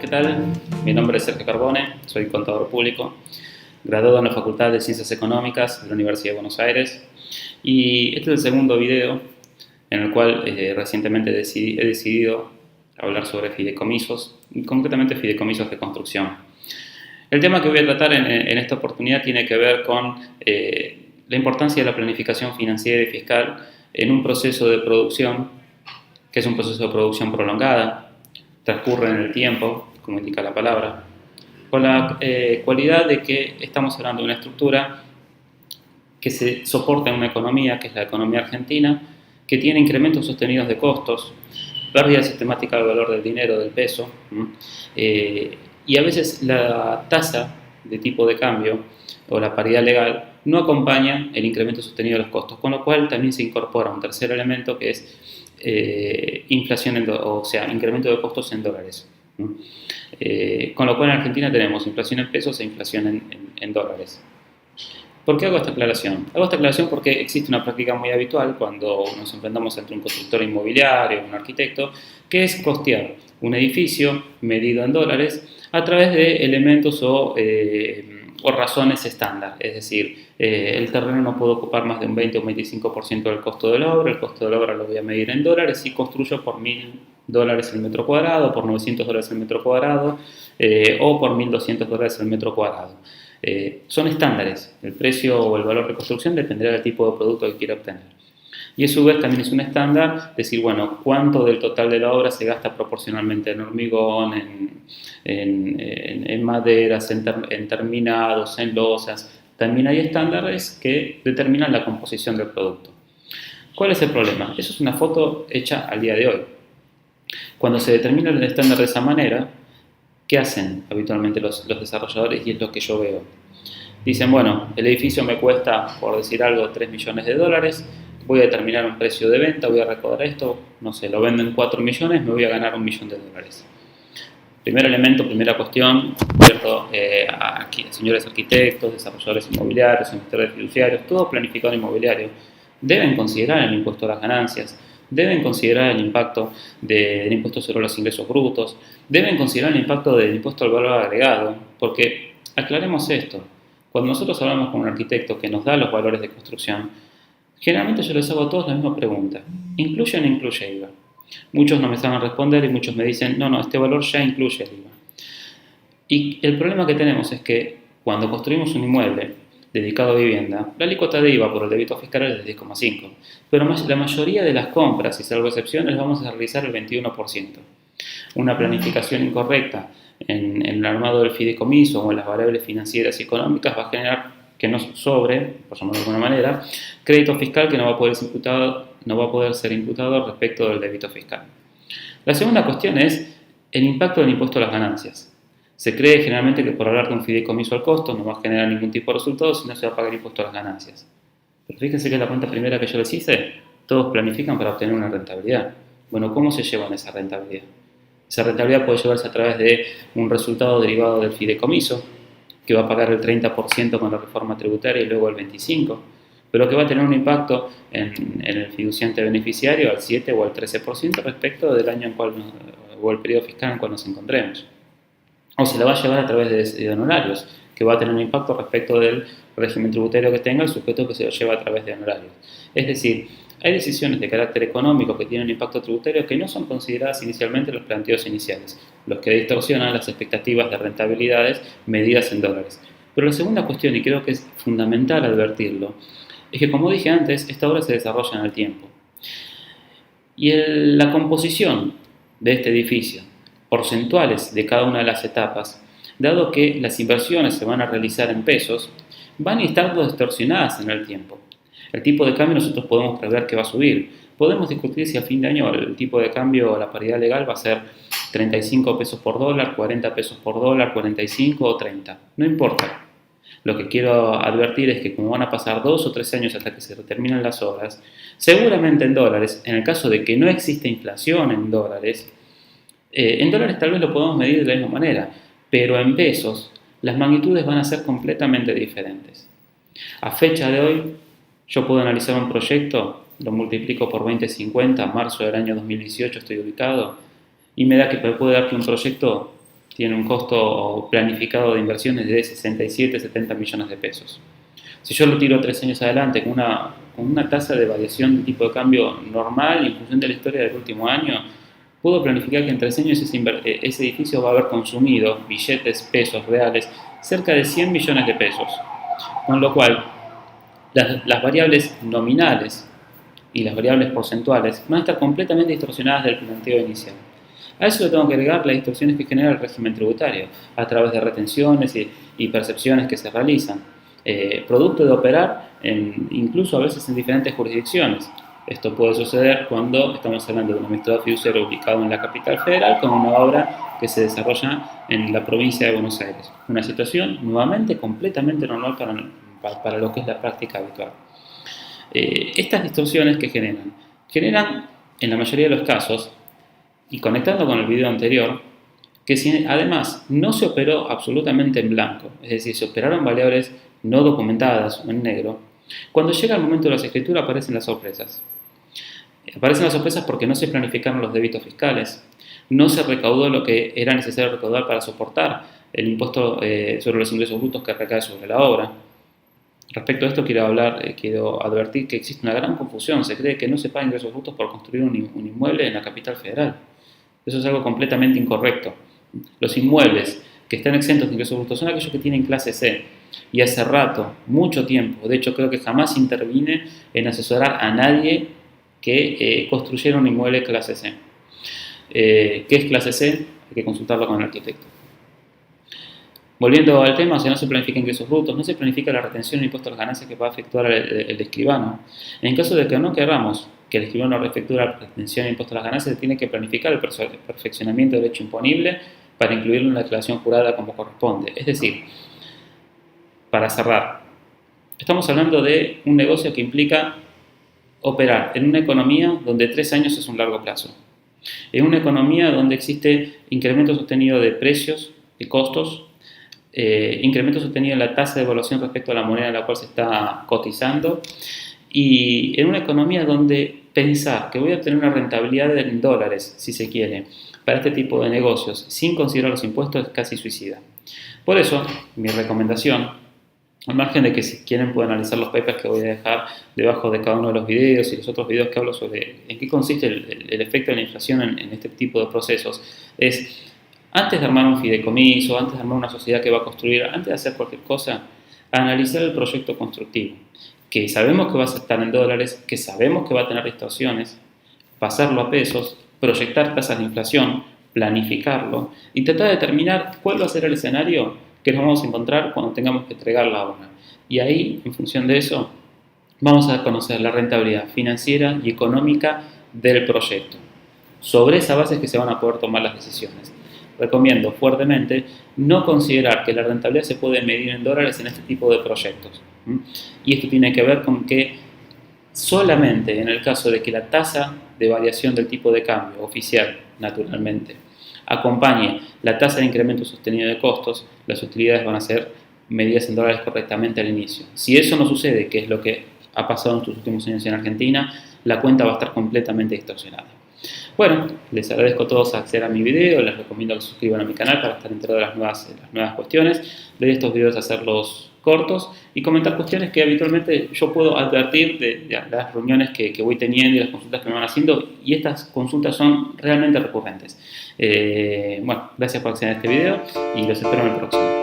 ¿qué tal? Mi nombre es Sergio Carbone, soy contador público, graduado en la Facultad de Ciencias Económicas de la Universidad de Buenos Aires, y este es el segundo video en el cual recientemente he decidido hablar sobre fideicomisos, y concretamente fideicomisos de construcción. El tema que voy a tratar en esta oportunidad tiene que ver con la importancia de la planificación financiera y fiscal en un proceso de producción, que es un proceso de producción prolongada, transcurre en el tiempo, como indica la palabra, con la cualidad de que estamos hablando de una estructura que se soporta en una economía, que es la economía argentina, que tiene incrementos sostenidos de costos, pérdida sistemática del valor del dinero, del peso, y a veces la tasa de tipo de cambio o la paridad legal no acompaña el incremento sostenido de los costos, con lo cual también se incorpora un tercer elemento que es inflación, incremento de costos en dólares. Con lo cual en Argentina tenemos inflación en pesos e inflación en dólares. ¿Por qué hago esta aclaración? Hago esta aclaración porque existe una práctica muy habitual cuando nos enfrentamos entre un constructor inmobiliario o un arquitecto, que es costear un edificio medido en dólares a través de elementos o razones estándar, es decir, el terreno no puede ocupar más de un 20 o un 25% del costo de la obra, el costo de la obra lo voy a medir en dólares y construyo por $1.000 el metro cuadrado, por $900 el metro cuadrado o por $1.200 el metro cuadrado. Son estándares, el precio o el valor de construcción dependerá del tipo de producto que quiera obtener. Y a su vez también es un estándar decir, bueno, cuánto del total de la obra se gasta proporcionalmente en hormigón, en maderas, en terminados, en losas. También hay estándares que determinan la composición del producto. ¿Cuál es el problema? Eso es una foto hecha al día de hoy. Cuando se determina el estándar de esa manera, ¿qué hacen habitualmente los desarrolladores? Y es lo que yo veo. Dicen, bueno, el edificio me cuesta, por decir algo, $3 millones, voy a determinar un precio de venta, voy a recaudar esto, no sé, lo vendo en 4 millones, me voy a ganar $1 millón. Primer elemento, primera cuestión, ¿cierto? Aquí, señores arquitectos, desarrolladores inmobiliarios, inversores fiduciarios, todo planificador inmobiliario, deben considerar el impuesto a las ganancias, deben considerar el impacto del impuesto sobre los ingresos brutos, deben considerar el impacto del impuesto al valor agregado, porque aclaremos esto, cuando nosotros hablamos con un arquitecto que nos da los valores de construcción, generalmente yo les hago a todos la misma pregunta, ¿incluye o no incluye IVA? Muchos no me saben responder y muchos me dicen, no, este valor ya incluye el IVA. Y el problema que tenemos es que cuando construimos un inmueble dedicado a vivienda, la alícuota de IVA por el débito fiscal es del 10,5%, pero la mayoría de las compras, y salvo excepciones, vamos a realizar el 21%. Una planificación incorrecta en el armado del fideicomiso o en las variables financieras y económicas va a generar que nos sobre, por llamarlo de alguna manera, crédito fiscal que no va a poder ser imputado respecto del débito fiscal. La segunda cuestión es el impacto del impuesto a las ganancias. Se cree generalmente que por hablar de un fideicomiso al costo no va a generar ningún tipo de resultado si no se va a pagar impuesto a las ganancias. Pero fíjense que la cuenta primera que yo les hice, todos planifican para obtener una rentabilidad. Bueno, ¿cómo se llevan esa rentabilidad? Esa rentabilidad puede llevarse a través de un resultado derivado del fideicomiso, que va a pagar el 30% con la reforma tributaria y luego el 25%, pero que va a tener un impacto en el fiduciante beneficiario al 7 o al 13% respecto del año o el periodo fiscal en el cual nos encontremos. O se la va a llevar a través de honorarios, que va a tener un impacto respecto del régimen tributario que tenga el sujeto que se lo lleva a través de honorarios. Es decir, hay decisiones de carácter económico que tienen un impacto tributario que no son consideradas inicialmente en los planteos iniciales, los que distorsionan las expectativas de rentabilidades medidas en dólares. Pero la segunda cuestión, y creo que es fundamental advertirlo, es que, como dije antes, esta obra se desarrolla en el tiempo. Y la composición de este edificio, porcentuales de cada una de las etapas, dado que las inversiones se van a realizar en pesos, van a estar distorsionadas en el tiempo. El tipo de cambio nosotros podemos prever que va a subir. Podemos discutir si a fin de año el tipo de cambio o la paridad legal va a ser 35 pesos por dólar, 40 pesos por dólar, 45 o 30. No importa. Lo que quiero advertir es que como van a pasar 2 o 3 años hasta que se terminen las obras, seguramente en dólares, en el caso de que no exista inflación en dólares tal vez lo podemos medir de la misma manera, pero en pesos las magnitudes van a ser completamente diferentes. A fecha de hoy, yo puedo analizar un proyecto, lo multiplico por 20,50, marzo del año 2018 estoy ubicado, y me puede dar que un proyecto tiene un costo planificado de inversiones de 67, 70 millones de pesos. Si yo lo tiro 3 años adelante con una tasa de variación de tipo de cambio normal en función de la historia del último año, puedo planificar que en 3 años ese edificio va a haber consumido billetes, pesos reales, cerca de 100 millones de pesos. Con lo cual, las variables nominales y las variables porcentuales van a estar completamente distorsionadas del planteo inicial. A eso le tengo que agregar las distorsiones que genera el régimen tributario a través de retenciones y percepciones que se realizan, producto de operar incluso a veces en diferentes jurisdicciones. Esto puede suceder cuando estamos hablando de un administrador fiduciario ubicado en la capital federal con una obra que se desarrolla en la provincia de Buenos Aires. Una situación nuevamente completamente normal para lo que es la práctica habitual. Estas distorsiones que generan en la mayoría de los casos, y conectando con el video anterior, que si además no se operó absolutamente en blanco, es decir, se operaron variables no documentadas o en negro, cuando llega el momento de la escritura aparecen las sorpresas. Aparecen las sorpresas porque no se planificaron los débitos fiscales, no se recaudó lo que era necesario recaudar para soportar el impuesto sobre los ingresos brutos que recae sobre la obra. Respecto a esto quiero advertir que existe una gran confusión. Se cree que no se pagan ingresos brutos por construir un inmueble en la capital federal. Eso es algo completamente incorrecto. Los inmuebles que están exentos de ingresos brutos son aquellos que tienen clase C. Y hace rato, mucho tiempo, de hecho creo que jamás intervine en asesorar a nadie que construyera un inmueble clase C. ¿Qué es clase C? Hay que consultarlo con el arquitecto. Volviendo al tema, si no se planifica ingresos brutos, no se planifica la retención del impuesto a las ganancias que va a efectuar el escribano. En caso de que no queramos que el escribano efectúe la retención del impuesto a las ganancias, se tiene que planificar el perfeccionamiento del hecho imponible para incluirlo en la declaración jurada como corresponde. Es decir, para cerrar, estamos hablando de un negocio que implica operar en una economía donde 3 años es un largo plazo. En una economía donde existe incremento sostenido de precios, de costos, incremento sostenido en la tasa de evaluación respecto a la moneda en la cual se está cotizando, y en una economía donde pensar que voy a obtener una rentabilidad en dólares, si se quiere, para este tipo de negocios sin considerar los impuestos es casi suicida. Por eso, mi recomendación, al margen de que si quieren pueden analizar los papers que voy a dejar debajo de cada uno de los videos y los otros videos que hablo sobre en qué consiste el efecto de la inflación en este tipo de procesos, es antes de armar un fideicomiso, antes de armar una sociedad que va a construir, antes de hacer cualquier cosa, analizar el proyecto constructivo, que sabemos que va a estar en dólares, que sabemos que va a tener distorsiones, pasarlo a pesos, proyectar tasas de inflación, planificarlo y tratar de determinar cuál va a ser el escenario que nos vamos a encontrar cuando tengamos que entregar la obra. Y ahí, en función de eso, vamos a conocer la rentabilidad financiera y económica del proyecto. Sobre esa base es que se van a poder tomar las decisiones. Recomiendo fuertemente no considerar que la rentabilidad se puede medir en dólares en este tipo de proyectos. Y esto tiene que ver con que solamente en el caso de que la tasa de variación del tipo de cambio oficial, naturalmente, acompañe la tasa de incremento sostenido de costos, las utilidades van a ser medidas en dólares correctamente al inicio. Si eso no sucede, que es lo que ha pasado en estos últimos años en Argentina, la cuenta va a estar completamente distorsionada. Bueno, les agradezco a todos acceder a mi video, les recomiendo que se suscriban a mi canal para estar enterados de las nuevas cuestiones, de estos videos hacerlos cortos y comentar cuestiones que habitualmente yo puedo advertir de las reuniones que voy teniendo y las consultas que me van haciendo, y estas consultas son realmente recurrentes. Bueno, gracias por acceder a este video y los espero en el próximo.